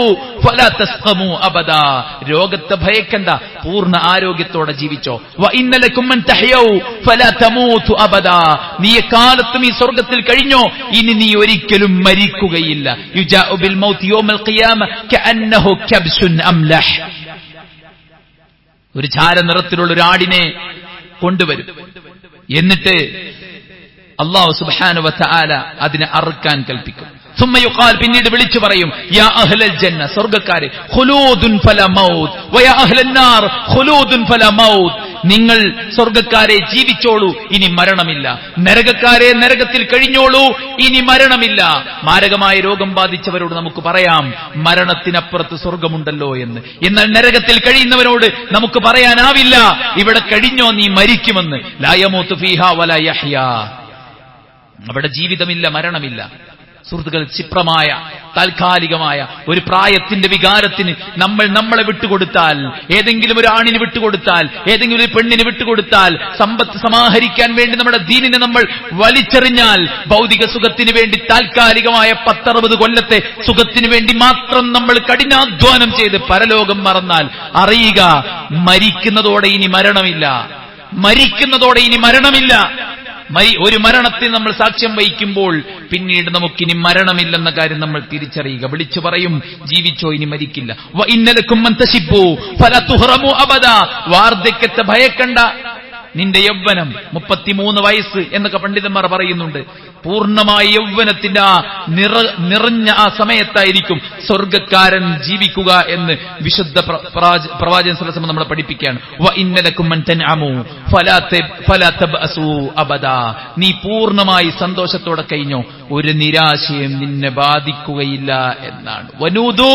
ഫലാ തസ്ഖമു അബദാ, രോഗത്തെ ഭയക്കണ്ട, പൂർണ്ണ ആരോഗ്യത്തോടെ ജീവിച്ചോ. വ ഇന്നലകും മൻ തഹയു ഫലാ തമൂതു അബദാ, നീ കാലത്തും ഈ സ്വർഗത്തിൽ കഴിഞ്ഞോ, ഇനി നീ ഒരിക്കലും മരിക്കുകയില്ല. യുജാഉ ബിൽ മൗത്ത് യൗമൽ ഖിയാമ കഅന്നഹു കബ്സുൻ അംലഹ്, ഒരു ചാര നിറത്തിലുള്ള ഒരു ആടിനെ കൊണ്ടുവരും. എന്നിട്ട് അല്ലാഹു സുബ്ഹാനഹു വ തആല അതിനെ അറുക്കാൻ കൽപ്പിക്കും. ثم يقال, പിന്നീട് വിളിച്ചു പറയും, യാ അഹ്ലൽ ജന്ന, സ്വർഗ്ഗക്കാരെ, ഖുലൂദുൻ ഫലാ മൗത് വയാ അഹ്ലൻ നാർ ഖുലൂദുൻ ഫലാ മൗത്, നിങ്ങൾ സ്വർഗ്ഗക്കാരെ ജീവിച്ചോളൂ, ഇനി മരണമില്ല. നരകക്കാരെ നരകത്തിൽ കഴിഞ്ഞോളൂ, ഇനി മരണമില്ല. മാരകമായ രോഗം ബാധിച്ചവരോട് നമുക്ക് പറയാം മരണത്തിനപ്പുറത്ത് സ്വർഗമുണ്ടല്ലോ എന്ന്. എന്നാൽ നരകത്തിൽ കഴിയുന്നവരോട് നമുക്ക് പറയാനാവില്ല, ഇവിടെ കഴിഞ്ഞോ, നീ മരിക്കുമെന്ന്. ലാ യമൂതു ഫീഹാ വലാ യഹ്യാ, അവിടെ ജീവിതമില്ല, മരണമില്ല. സുഹൃത്തുക്കൾ, ക്ഷിപ്രമായ താൽക്കാലികമായ ഒരു പ്രായത്തിന്റെ വികാരത്തിന് നമ്മളെ വിട്ടുകൊടുത്താൽ, ഏതെങ്കിലും ഒരു ആണിന് വിട്ടുകൊടുത്താൽ, ഏതെങ്കിലും ഒരു പെണ്ണിന് വിട്ടുകൊടുത്താൽ, സമ്പത്ത് സമാഹരിക്കാൻ വേണ്ടി നമ്മുടെ ദീനിനെ നമ്മൾ വലിച്ചെറിഞ്ഞാൽ, ഭൗതിക സുഖത്തിന് വേണ്ടി താൽക്കാലികമായ 10-60 കൊല്ലത്തെ സുഖത്തിന് വേണ്ടി മാത്രം നമ്മൾ കഠിനാധ്വാനം ചെയ്ത് പരലോകം മറന്നാൽ, അറിയുക, മരിക്കുന്നതോടെ ഇനി മരണമില്ല. മരിക്കുന്നതോടെ ഇനി മരണമില്ല. ഒരു മരണത്തിൽ നമ്മൾ സാക്ഷ്യം വഹിക്കുമ്പോൾ പിന്നീട് നമുക്കിനി മരണമില്ലെന്ന കാര്യം നമ്മൾ തിരിച്ചറിയുക. വിളിച്ചു പറയും, ജീവിച്ചോ, ഇനി മരിക്കില്ല. വ ഇന്നലകും മൻ തശിബ്ബു ഫലാ തുഹ്റമു അബദാ, വാർദ്ധക്യത്തെ ഭയക്കണ്ട, നിന്റെ യൗവനം 33 വയസ്സ് എന്നൊക്കെ പണ്ഡിതന്മാർ പറയുന്നുണ്ട്. പൂർണ്ണമായ യൗവനത്തിന്റെ ആ നിറഞ്ഞ ആ സമയത്തായിരിക്കും സ്വർഗ്ഗക്കാരൻ ജീവിക്കുക എന്ന് വിശുദ്ധ പ്രവാചകൻ സ്വല്ലല്ലാഹു അലൈഹി വസല്ലം നമ്മളെ പഠിപ്പിക്കുകയാണ്. വ ഇന്നലകും മൻ തൻഅമു ഫലാ തബ്അസു അബദാ, നീ പൂർണ്ണമായി സന്തോഷത്തോടെ കഴിഞ്ഞോ, ഒരു നിരാശയും നിന്നെ ബാധിക്കുകയില്ല എന്നാണ്. വനൂദു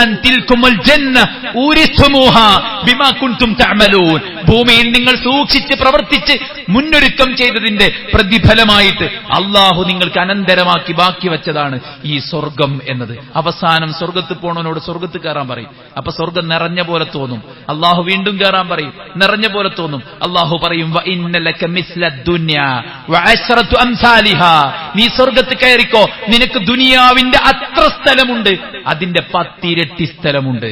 അൻ തിൽകുമുൽ ജന്ന ഊരിസ്തുമുഹാ ബിമാ കുൻതും തഅമലൂൻ, ഭൂമിയിൽ നിങ്ങൾ സൂക്ഷിച്ച് പ്രവർത്തിച്ച് മുന്നൊരുക്കം ചെയ്തതിന്റെ പ്രതിഫലമായിട്ട് അള്ളാഹു നിങ്ങൾക്ക് അനന്തരമാക്കി ബാക്കി വെച്ചതാണ് ഈ സ്വർഗം എന്നത്. അവസാനം സ്വർഗത്ത് പോണവനോട് സ്വർഗത്ത് കയറാൻ പറയും. അപ്പൊ സ്വർഗം നിറഞ്ഞ പോലെ തോന്നും. അള്ളാഹു വീണ്ടും കയറാൻ പറയും, നിറഞ്ഞ പോലെ തോന്നും. അള്ളാഹു പറയും, വ ഇന്നലക മിസ്ല ദുനിയാ വ അശ്റതു അംസാലിഹാ, നീ സ്വർഗത്ത് കയറിക്കോ, നിനക്ക് ദുനിയാവിന്റെ അത്ര സ്ഥലമുണ്ട്, അതിന്റെ 10 ഇരട്ടി സ്ഥലമുണ്ട്.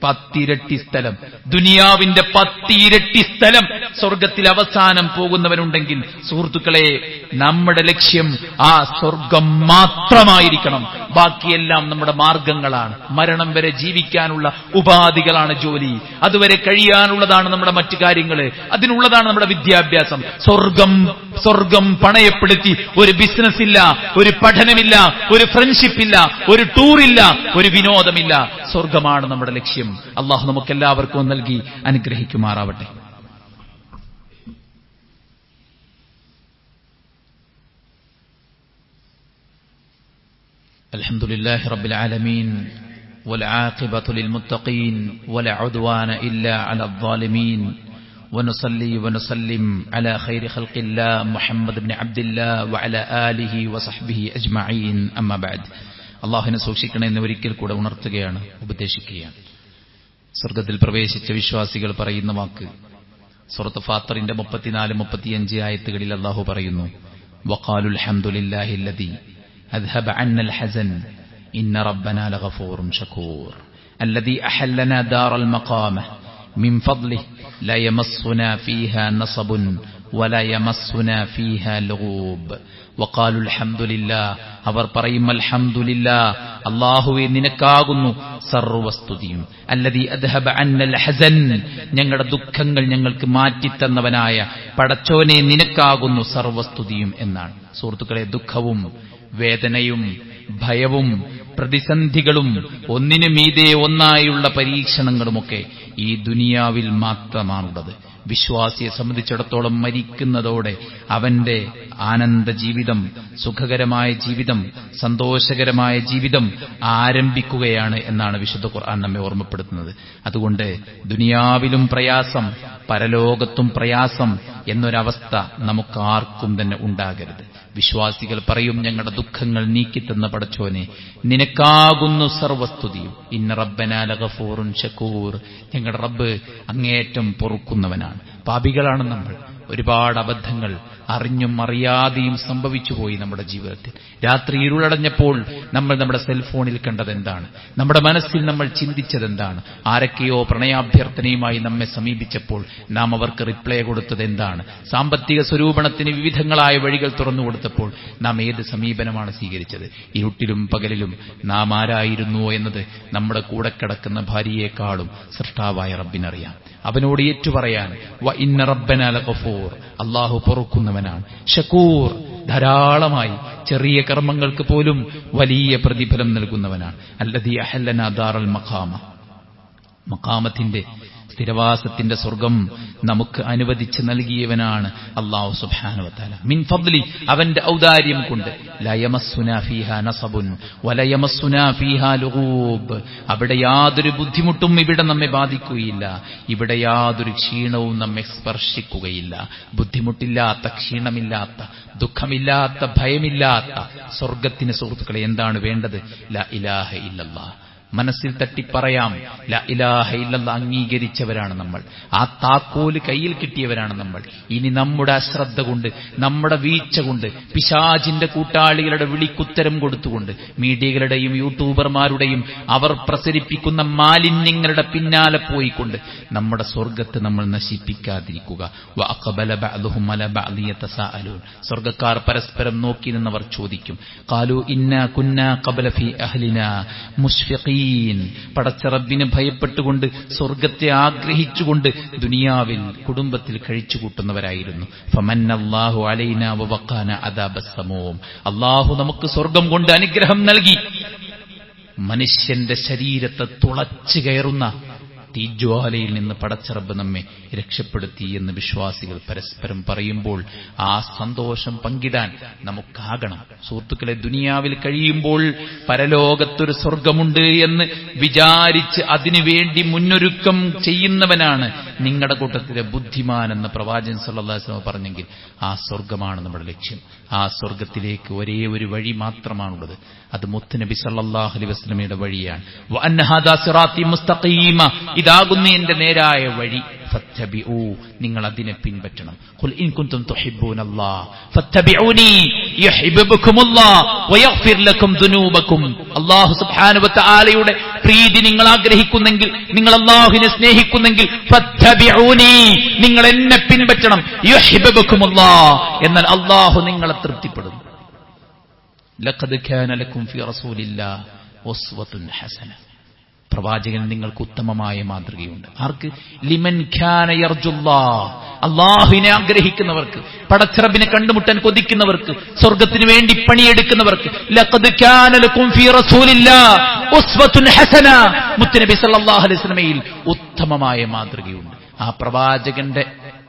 10 ഇരട്ടി സ്ഥലം, ദുനിയാവിന്റെ 10 ഇരട്ടി സ്ഥലം സ്വർഗത്തിൽ അവസാനം പോകുന്നവരുണ്ടെങ്കിൽ, സുഹൃത്തുക്കളെ, നമ്മുടെ ലക്ഷ്യം ആ സ്വർഗം മാത്രമായിരിക്കണം. ബാക്കിയെല്ലാം നമ്മുടെ മാർഗങ്ങളാണ്. മരണം വരെ ജീവിക്കാനുള്ള ഉപാധികളാണ് ജോലി, അതുവരെ കഴിയാനുള്ളതാണ് നമ്മുടെ മറ്റു കാര്യങ്ങൾ, അതിനുള്ളതാണ് നമ്മുടെ വിദ്യാഭ്യാസം. സ്വർഗം പണയപ്പെടുത്തി ഒരു ബിസിനസ് ഇല്ല, ഒരു പഠനമില്ല, ഒരു ഫ്രണ്ട്ഷിപ്പ് ഇല്ല, ഒരു ടൂറില്ല, ഒരു വിനോദമില്ല. സ്വർഗമാണ് നമ്മുടെ ലക്ഷ്യം. അള്ളാഹു നമുക്കെല്ലാവർക്കും നൽകി അനുഗ്രഹിക്കുമാറാവട്ടെ. അൽഹംദുലില്ലാഹി റബ്ബിൽ ആലമീൻ والعاقبة للمتقين ولا عدوان إلا على الظالمين ونصلي ونسلم على خير خلق الله محمد بن عبد الله وعلى آله وصحبه أجمعين أما بعد. അള്ളാഹുവിനെ സൂക്ഷിക്കണമെന്ന് ഒരിക്കൽ കൂടെ ഉണർത്തുകയാണ്, ഉപദേശിക്കുകയാണ്. സ്വർഗത്തിൽ പ്രവേശിച്ച വിശ്വാസികൾ പറയുന്ന വാക്ക് സൂറത്ത് ഫാത്തിറിന്റെ 34-35 ആയത്തുകളിൽ അള്ളാഹു പറയുന്നു, വഖാലുൽ ഹംദുലില്ലാഹി അല്ലദീ അദ്ഹബ അന്നൽ ഹസൻ ഇന്ന റബ്ബനാ ലഗഫൂറുൻ ശകൂർ അല്ലദീ അഹല്ലനാ ദാറൽ മഖാമ മിൻ ഫദ്ലിഹി ലാ യമസ്സുനാ ഫീഹാ നസബുൻ വലാ യമസ്സുനാ ഫീഹാ ലൂബ് വഖാലു അൽഹംദുലില്ലാഹ് അവർ പറയും അൽഹംദുലില്ലാഹ് അല്ലാഹുവേ നിനക്കാകുന്നു സർവസ്തുതിയും അല്ലദീ അദ്ഹബ അന്നൽ ഹസൻ ഞങ്ങളുടെ ദുഃഖങ്ങൾ ഞങ്ങൾക്ക് മാറ്റിത്തന്നവനായ പടച്ചോനെ നിനക്കാകുന്നു സർവസ്തുതിയും എന്നാണ്. സുഹൃത്തുക്കളെ, ദുഃഖവും വേദനയും ഭയവും പ്രതിസന്ധികളും ഒന്നിനു മീതെ ഒന്നായുള്ള പരീക്ഷണങ്ങളുമൊക്കെ ഈ ദുനിയാവിൽ മാത്രമാണുള്ളത്. വിശ്വാസിയെ സംബന്ധിച്ചിടത്തോളം മരിക്കുന്നതോടെ അവന്റെ ആനന്ദ ജീവിതം, സുഖകരമായ ജീവിതം, സന്തോഷകരമായ ജീവിതം ആരംഭിക്കുകയാണ് എന്നാണ് വിശുദ്ധ ഖുർആൻ നമ്മെ ഓർമ്മപ്പെടുത്തുന്നത്. അതുകൊണ്ട് ദുനിയാവിലും പ്രയാസം, പരലോകത്തും പ്രയാസം എന്നൊരവസ്ഥ നമുക്കാർക്കും തന്നെ ഉണ്ടാകരുത്. വിശ്വാസികൾ പറയും, ഞങ്ങളുടെ ദുഃഖങ്ങൾ നീക്കിത്തന്ന പടച്ചോനെ നിനക്കാകുന്നു സർവസ്തുതിയും. ഇന്ന റബ്ബനാ ലഗഫൂറുൻ ശകൂർ ഞങ്ങളുടെ റബ്ബ് അങ്ങേയറ്റം പൊറുക്കുന്നവനാണ്. പാപികളാണ് നമ്മൾ. ഒരുപാട് അബദ്ധങ്ങൾ അറിഞ്ഞും അറിയാതെയും സംഭവിച്ചുപോയി നമ്മുടെ ജീവിതത്തിൽ. രാത്രി ഇരുളടഞ്ഞപ്പോൾ നമ്മൾ നമ്മുടെ സെൽഫോണിൽ കണ്ടതെന്താണ്? നമ്മുടെ മനസ്സിൽ നമ്മൾ ചിന്തിച്ചതെന്താണ്? ആരൊക്കെയോ പ്രണയാഭ്യർത്ഥനയുമായി നമ്മെ സമീപിച്ചപ്പോൾ നാം അവർക്ക് റിപ്ലൈ കൊടുത്തത് എന്താണ്? സാമ്പത്തിക സ്വരൂപണത്തിന് വിവിധങ്ങളായ വഴികൾ തുറന്നുകൊടുത്തപ്പോൾ നാം ഏത് സമീപനമാണ് സ്വീകരിച്ചത്? ഇരുട്ടിലും പകലിലും നാം ആരായിരുന്നുവോ എന്നത് നമ്മുടെ കൂടെ കിടക്കുന്ന ഭാര്യയെക്കാളും സൃഷ്ടാവായ റബ്ബിനറിയാം. അവനോട് ഏറ്റുപറയാൻ വ ഇന്ന റബ്ബനാ ലഗഫൂർ അല്ലാഹു പൊറുക്കുന്നവനാണ്. ഷക്കൂർ ധാരാളമായി ചെറിയ കർമ്മങ്ങൾക്ക് പോലും വലിയ പ്രതിഫലം നൽകുന്നവനാണ്. അല്ലദീ അഹല്ലനാ ദാറൽ മഖാമ മഖാമത്തിന്റെ സ്ഥിരവാസത്തിന്റെ സ്വർഗം നമുക്ക് അനുവദിച്ച് നൽകിയവനാണ് അല്ലാഹു സുബ്ഹാനഹു വ തആല. മിൻ ഫദ്ലി അവന്റെ ഔദാര്യം കൊണ്ട് ലാ യമസ്സുനാ ഫീഹാ നസബുൻ വലാ യമസ്സുനാ ഫീഹാ ലുഗൂബ് അവിടെ യാതൊരു ബുദ്ധിമുട്ടും ഇവിടെ നമ്മെ ബാധിക്കുകയില്ല. ഇവിടെ യാതൊരു ക്ഷീണവും നമ്മെ സ്പർശിക്കുകയില്ല. ബുദ്ധിമുട്ടില്ലാത്ത, ക്ഷീണമില്ലാത്ത, ദുഃഖമില്ലാത്ത, ഭയമില്ലാത്ത സ്വർഗത്തിന് സുഹൃത്തുക്കളെ എന്താണ് വേണ്ടത്? ലാ ഇലാഹ ഇല്ലല്ലാഹ്. മനസ്സിൽ തട്ടിപ്പറയാം, ലാ ഇലാഹ ഇല്ലല്ലാഹ് അംഗീകരിച്ചവരാണ് നമ്മൾ. ആ താക്കോല് കയ്യിൽ കിട്ടിയവരാണ് നമ്മൾ. ഇനി നമ്മുടെ അശ്രദ്ധ കൊണ്ട്, നമ്മുടെ വീഴ്ച കൊണ്ട്, പിശാചിന്റെ കൂട്ടാളികളുടെ വിളിക്കുത്തരം കൊടുത്തുകൊണ്ട്, മീഡിയകളുടെയും യൂട്യൂബർമാരുടെയും അവർ പ്രസരിപ്പിക്കുന്ന മാലിന്യങ്ങളുടെ പിന്നാലെ പോയിക്കൊണ്ട് നമ്മുടെ സ്വർഗത്തെ നമ്മൾ നശിപ്പിക്കാതിരിക്കുക. വഅഖബല ബഅ്ദുഹും അലാ ബഅ്ദി യതസാഅലൂൻ സ്വർഗ്ഗക്കാർ പരസ്പരം നോക്കി നിന്നവർ ചോദിക്കും, ഖാലു ഇന്നാ കുന്നാ ഖബല ഫീ അഹ്ലിനാ മുശ്ഫിഖീൻ പടച്ച റബ്ബിനെ ഭയപ്പെട്ടുകൊണ്ട്, സ്വർഗത്തെ ആഗ്രഹിച്ചുകൊണ്ട് ദുനിയാവിൽ കുടുംബത്തിൽ കഴിച്ചുകൂട്ടുന്നവരായിരുന്നു. ഫമന്നല്ലാഹു അലൈനാ വവഖാനാ അദാബസ് സമൂം അല്ലാഹു നമുക്ക് സ്വർഗം കൊണ്ട് അനുഗ്രഹം നൽകി. മനുഷ്യന്റെ ശരീരത്തെ തുളച്ചു കയറുന്ന തീജ്വാലയിൽ നിന്ന് പടച്ചറബ് നമ്മെ രക്ഷപ്പെടുത്തി എന്ന് വിശ്വാസികൾ പരസ്പരം പറയുമ്പോൾ ആ സന്തോഷം പങ്കിടാൻ നമുക്കാകണം. സുഹൃത്തുക്കളെ, ദുനിയാവിൽ കഴിയുമ്പോൾ പരലോകത്തൊരു സ്വർഗമുണ്ട് എന്ന് വിചാരിച്ച് അതിനുവേണ്ടി മുന്നൊരുക്കം ചെയ്യുന്നവനാണ് നിങ്ങളുടെ കൂട്ടത്തിലെ ബുദ്ധിമാൻ എന്ന് പ്രവാചകൻ സല്ലല്ലാഹു അലൈഹി വസല്ലം പറഞ്ഞെങ്കിൽ ആ സ്വർഗമാണ് നമ്മുടെ ലക്ഷ്യം. ആ സ്വർഗത്തിലേക്ക് ഒരേ ഒരു വഴി മാത്രമാണുള്ളത്. അത് മുത്തുനബി സല്ലല്ലാഹു അലൈഹി വസല്ലമയുടെ വഴിയാണ്. വഅന്ന ഹാദാ സിറാത്തി മുസ്തഖീമ ഇതാകുന്നു എന്റെ നേരായ വഴി. ഫത്തബിഊ നിങ്ങൾ അതിനെ പിൻപറ്റണം. ഖുൽ ഇൻ കുൻതും തുഹിബ്ബൂനല്ലാഹ് ഫത്തബിഊനി യുഹിബ്ബുകുമുല്ലാഹ് വയഗ്ഫിർ ലക്കും ദുനൂബക്കും അല്ലാഹു സുബ്ഹാനഹു വ തആലയുടെ പ്രീതി നിങ്ങൾ ആഗ്രഹിക്കുന്നെങ്കിൽ, നിങ്ങൾ അല്ലാഹുവിനെ സ്നേഹിക്കുന്നെങ്കിൽ ഫത്തബിഊനി നിങ്ങൾ എന്നെ പിൻപറ്റണം. യുഹിബ്ബുകുമുല്ലാഹ് എന്നാൽ അല്ലാഹു നിങ്ങളെ തൃപ്തിപ്പെടും. ലഖദ് കാന ലക്കും ഫീ റസൂലില്ലാഹി ഉസ്വത്തുൻ ഹസന പ്രവാചകൻ നിങ്ങൾക്ക് ഉത്തമമായ മാതൃകയുണ്ട്. ആർക്ക്? ലിമൻ കാന യർജുല്ലാഹ് അല്ലാഹുവിനെ ആഗ്രഹിക്കുന്നവർക്ക്, പടച്ചറബിനെ കണ്ടുമുട്ടാൻ കൊതിക്കുന്നവർക്ക്, സ്വർഗ്ഗത്തിന് വേണ്ടി പണിയെടുക്കുന്നവർക്ക്. ലഖദ് കാന ലക്കും ഫീ റസൂലില്ലാഹി ഉസ്വത്തുൻ ഹസന മുത്തുനബി സല്ലല്ലാഹു അലൈഹി വസല്ലമയിൽ ഉത്തമമായ മാതൃകയുണ്ട്. ആ പ്രവാചകന്റെ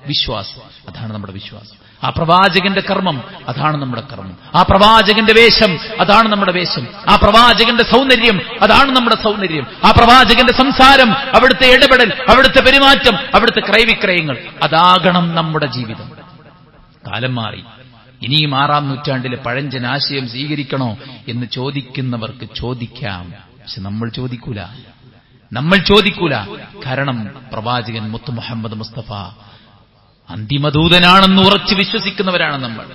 വിശ്വാസം അതാണ് നമ്മുടെ വിശ്വാസം. ആ പ്രവാചകന്റെ കർമ്മം അതാണ് നമ്മുടെ കർമ്മം. ആ പ്രവാചകന്റെ വേഷം അതാണ് നമ്മുടെ വേഷം. ആ പ്രവാചകന്റെ സൗന്ദര്യം അതാണ് നമ്മുടെ സൗന്ദര്യം. ആ പ്രവാചകന്റെ സംസാരം, അവിടുത്തെ ഇടപെടൽ, അവിടുത്തെ പെരുമാറ്റം, അവിടുത്തെ ക്രയവിക്രയങ്ങൾ അതാകണം നമ്മുടെ ജീവിതം. കാലം മാറി. ഇനിയും 6-ാം നൂറ്റാണ്ടിലെ പഴഞ്ചൻ ആശയം സ്വീകരിക്കണോ എന്ന് ചോദിക്കുന്നവർക്ക് ചോദിക്കാം. പക്ഷെ നമ്മൾ ചോദിക്കൂല. കാരണം പ്രവാചകൻ മുത്ത് മുഹമ്മദ് മുസ്തഫ അന്തിമദൂതനാണെന്ന് ഉറച്ചു വിശ്വസിക്കുന്നവരാണ് നമ്മൾ.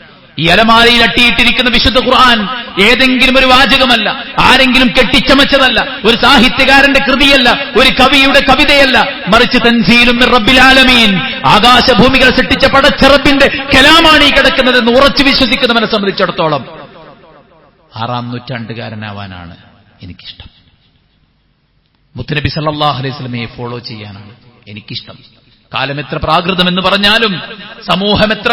ഈ അലമാരയിൽ അട്ടിയിട്ടിരിക്കുന്ന വിശുദ്ധ ഖുർആൻ ഏതെങ്കിലും ഒരു വാചകമല്ല, ആരെങ്കിലും കെട്ടിച്ചമച്ചതല്ല, ഒരു സാഹിത്യകാരന്റെ കൃതിയല്ല, ഒരു കവിയുടെ കവിതയല്ല, മറിച്ച് തൻസീലും മിർ റബ്ബിൽ ആലമീൻ, ആകാശഭൂമികൾ സൃഷ്ടിച്ച പടച്ച റബ്ബിന്റെ കലാമാണ് ഈ കിടക്കുന്നതെന്ന് ഉറച്ചു വിശ്വസിക്കുന്നവനെ സംബന്ധിച്ചിടത്തോളം 6-ാം നൂറ്റാണ്ടുകാരനാവാനാണ് എനിക്കിഷ്ടം. മുത്തുനബി സല്ലല്ലാഹു അലൈഹി വസല്ലമയെ ഫോളോ ചെയ്യാനാണ് എനിക്കിഷ്ടം. കാലം എത്ര പ്രാകൃതമെന്ന് പറഞ്ഞാലും, സമൂഹം എത്ര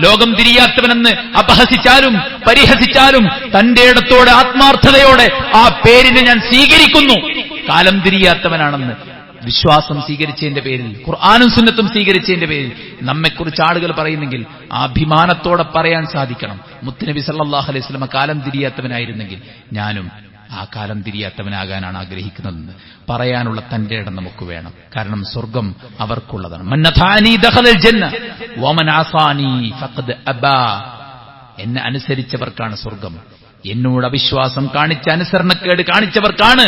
ലോകം തിരിയാത്തവനെന്ന് അപഹസിച്ചാലും പരിഹസിച്ചാലും, തന്റെ ഇടത്തോടെ ആത്മാർത്ഥതയോടെ ആ പേരിനെ ഞാൻ സ്വീകരിക്കുന്നു. കാലം തിരിയാത്തവനാണെന്ന് വിശ്വാസം സ്വീകരിച്ചതിന്റെ പേരിൽ, ഖുർആനും സുന്നത്തും സ്വീകരിച്ചതിന്റെ പേരിൽ നമ്മെക്കുറിച്ച് ആളുകൾ പറയുന്നെങ്കിൽ ആ അഭിമാനത്തോടെ പറയാൻ സാധിക്കണം, മുത്തുനബി സല്ലല്ലാഹു അലൈഹി വസല്ലം കാലം തിരിയാത്തവനായിരുന്നെങ്കിൽ ഞാനും ആ കാലം തിരിയാത്തവനാകാനാണ് ആഗ്രഹിക്കുന്നതെന്ന് പറയാനുള്ള തന്റെ ഇടം നമുക്ക് വേണം. കാരണം സ്വർഗം അവർക്കുള്ളതാണ്. മന്നഥാനി ദഖലൽ ജന്ന വമൻ ആസാനി ഫഖദ് അബാ. എന്നെ അനുസരിച്ചവർക്കാണ് സ്വർഗം, എന്നോട് അവിശ്വാസം കാണിച്ച, അനുസരണക്കേട് കാണിച്ചവർക്കാണ്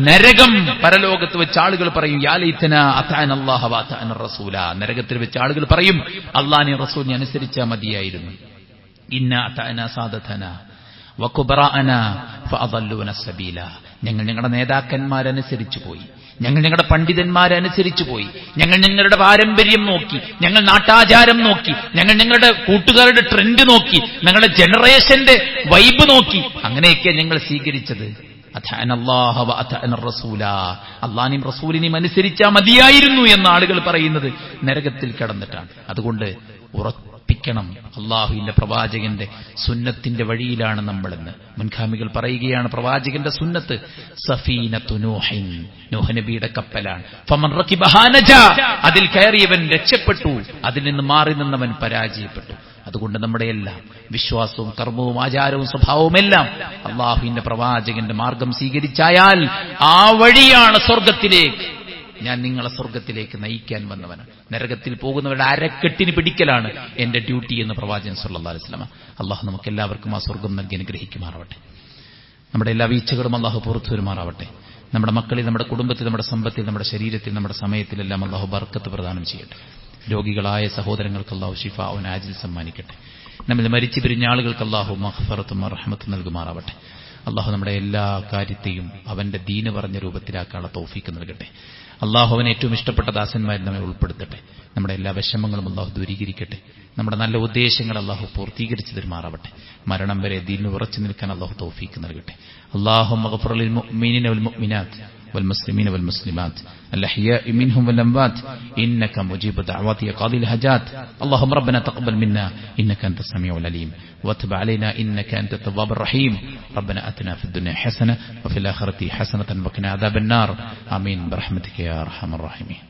നരകം. പരലോകത്ത് വെച്ച് ആളുകൾ പറയും, യാ ലൈതനാ അതഅന അല്ലാഹ വ അതഅന റസൂല. നരകത്തിൽ വെച്ച് ആളുകൾ പറയും, അല്ലാഹുവിനെ റസൂലിനെ അനുസരിച്ചാൽ മതിയായിരുന്നു. ഇന്ന അതഅന സാദതന വകുബറാഅന ഫഅദല്ലുന സബീല. ഞങ്ങൾ ഞങ്ങളുടെ നേതാക്കന്മാരനുസരിച്ചു പോയി, ഞങ്ങൾ ഞങ്ങളുടെ പണ്ഡിതന്മാരെ അനുസരിച്ചു പോയി, ഞങ്ങൾ ഞങ്ങളുടെ പാരമ്പര്യം നോക്കി, ഞങ്ങൾ നാട്ടാചാരം നോക്കി, ഞങ്ങൾ ഞങ്ങളുടെ കൂട്ടുകാരുടെ ട്രെൻഡ് നോക്കി, ഞങ്ങളുടെ ജനറേഷന്റെ വൈബ് നോക്കി, അങ്ങനെയൊക്കെ ഞങ്ങൾ സ്വീകരിച്ചത്. അതഅനല്ലാഹ വ അതഅന റസൂല. അല്ലാഹുവിനെയും റസൂലിനെയും അനുസരിച്ചാൽ മതിയായിരുന്നു എന്ന് ആളുകൾ പറയുന്നത് നരകത്തിൽ കിടന്നിട്ടാണ്. അതുകൊണ്ട് ഉറപ്പിക്കണം, അള്ളാഹുവിന്റെ പ്രവാചകന്റെ സുന്നത്തിന്റെ വഴിയിലാണ് നമ്മളെന്ന്. മുൻഗാമികൾ പറയുകയാണ്, പ്രവാചകന്റെ സുന്നത്ത് സഫീനത്തു നൂഹിൻ, നൂഹ് നബിയുടെ കപ്പലാണ്. ഫമൻ റകിബഹാ നജാ, അതിൽ കയറിയവൻ രക്ഷപ്പെട്ടു, അതിൽ നിന്ന് മാറി നിന്നവൻ പരാജയപ്പെട്ടു. അതുകൊണ്ട് നമ്മുടെ എല്ലാം വിശ്വാസവും കർമ്മവും ആചാരവും സ്വഭാവവും എല്ലാം അള്ളാഹുവിന്റെ പ്രവാചകന്റെ മാർഗം സ്വീകരിച്ചായാൽ ആ വഴിയാണ് സ്വർഗത്തിലേക്ക്. ഞാൻ നിങ്ങളെ സ്വർഗത്തിലേക്ക് നയിക്കാൻ വന്നവനാണ്. നരകത്തിൽ പോകുന്നവരുടെ അരക്കെട്ടിന് പിടിക്കലാണ് എന്റെ ഡ്യൂട്ടി എന്ന് പ്രവാചകൻ സല്ലല്ലാഹു അലൈഹി വസല്ലം. അള്ളാഹു നമുക്ക് എല്ലാവർക്കും ആ സ്വർഗം നൽകി അനുഗ്രഹിക്കുമാറാവട്ടെ. നമ്മുടെ എല്ലാ വീഴ്ചകളും അള്ളാഹു പുറത്തു വരുമാറാവട്ടെ. നമ്മുടെ മക്കളിൽ, നമ്മുടെ കുടുംബത്തിൽ, നമ്മുടെ സമ്പത്തിൽ, നമ്മുടെ ശരീരത്തിൽ, നമ്മുടെ സമയത്തിലെല്ലാം അള്ളാഹു ബർക്കത്ത് പ്രദാനം ചെയ്യട്ടെ. രോഗികളായ സഹോദരങ്ങൾക്ക് അള്ളാഹു ശിഫാഉൻ ആജിൽ സമ്മാനിക്കട്ടെ. നമ്മൾ മരിച്ചു പിരിഞ്ഞ ആളുകൾക്ക് അള്ളാഹു മഗ്ഫിറത്തും റഹ്മത്തും നൽകുമാറാവട്ടെ. അള്ളാഹു നമ്മുടെ എല്ലാ കാര്യത്തെയും അവന്റെ ദീന് പറഞ്ഞ രൂപത്തിലാക്കാനുള്ള തൗഫീക്ക് നൽകട്ടെ. അള്ളാഹു അവന് ഏറ്റവും ഇഷ്ടപ്പെട്ട ദാസന്മാരിൽ നമ്മെ ഉൾപ്പെടുത്തട്ടെ. നമ്മുടെ എല്ലാ വിഷമങ്ങളും അള്ളാഹു ദൂരീകരിക്കട്ടെ. നമ്മുടെ നല്ല ഉദ്ദേശങ്ങൾ അള്ളാഹു പൂർത്തീകരിച്ചു തരുമാറാവട്ടെ. മരണം വരെ ദീനിൽ ഉറച്ചു നിൽക്കാൻ അള്ളാഹു തൗഫീക്ക് നൽകട്ടെ. അല്ലാഹുമ്മ ഗ്ഫിർ ലിൽ മുഅ്മിനീന വൽ മുഅ്മിനാത്ത് والمسلمين والمسلمات الأحياء منهم والأموات إنك مجيب دعوات يا قاضي الحاجات. اللهم ربنا تقبل منا إنك أنت السميع العليم وتب علينا إنك أنت التواب الرحيم. ربنا آتنا في الدنيا حسنة وفي الآخرة حسنة وقنا عذاب النار. آمين برحمتك يا أرحم الراحمين.